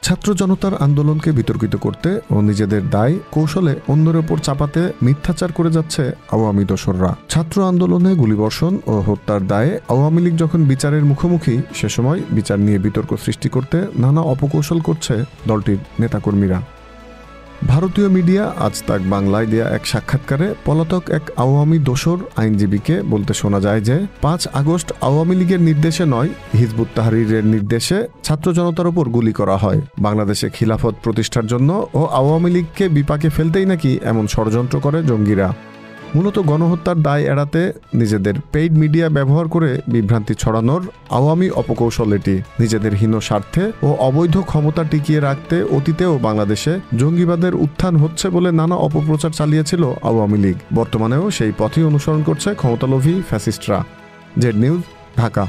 ছাত্র জনতার আন্দোলনকে বিতর্কিত করতে ও নিজেদের দায় কৌশলে অন্যের ওপর চাপাতে মিথ্যাচার করে যাচ্ছে আওয়ামী দোসররা। ছাত্র আন্দোলনে গুলিবর্ষণ ও হত্যার দায়ে আওয়ামী লীগ যখন বিচারের মুখোমুখি, সে সময় বিচার নিয়ে বিতর্ক সৃষ্টি করতে নানা অপকৌশল করছে দলটির নেতাকর্মীরা। ভারতীয় মিডিয়া আজ তাক বাংলায় দেয়া এক সাক্ষাৎকারে পলাতক এক আওয়ামী দোসর আইনজীবীকে বলতে শোনা যায় যে ৫ আগস্ট আওয়ামী লীগের নির্দেশে নয়, হিজবুত তাহরীরের নির্দেশে ছাত্র জনতার উপর গুলি করা হয়। বাংলাদেশে খিলাফত প্রতিষ্ঠার জন্য ও আওয়ামী লীগকে বিপাকে ফেলতেই নাকি এমন ষড়যন্ত্র করে জঙ্গিরা। মূলত গণহত্যার দায় এড়াতে নিজেদের পেইড মিডিয়া ব্যবহার করে বিভ্রান্তি ছড়ানোর আওয়ামী অপকৌশল এটি। নিজেদের হীন স্বার্থে ও অবৈধ ক্ষমতা টিকিয়ে রাখতে অতীতেও বাংলাদেশে জঙ্গিবাদের উত্থান হচ্ছে বলে নানা অপপ্রচার চালিয়েছিল আওয়ামী লীগ। বর্তমানেও সেই পথই অনুসরণ করছে ক্ষমতালোভী ফ্যাসিস্টরা। Z News, Dhaka.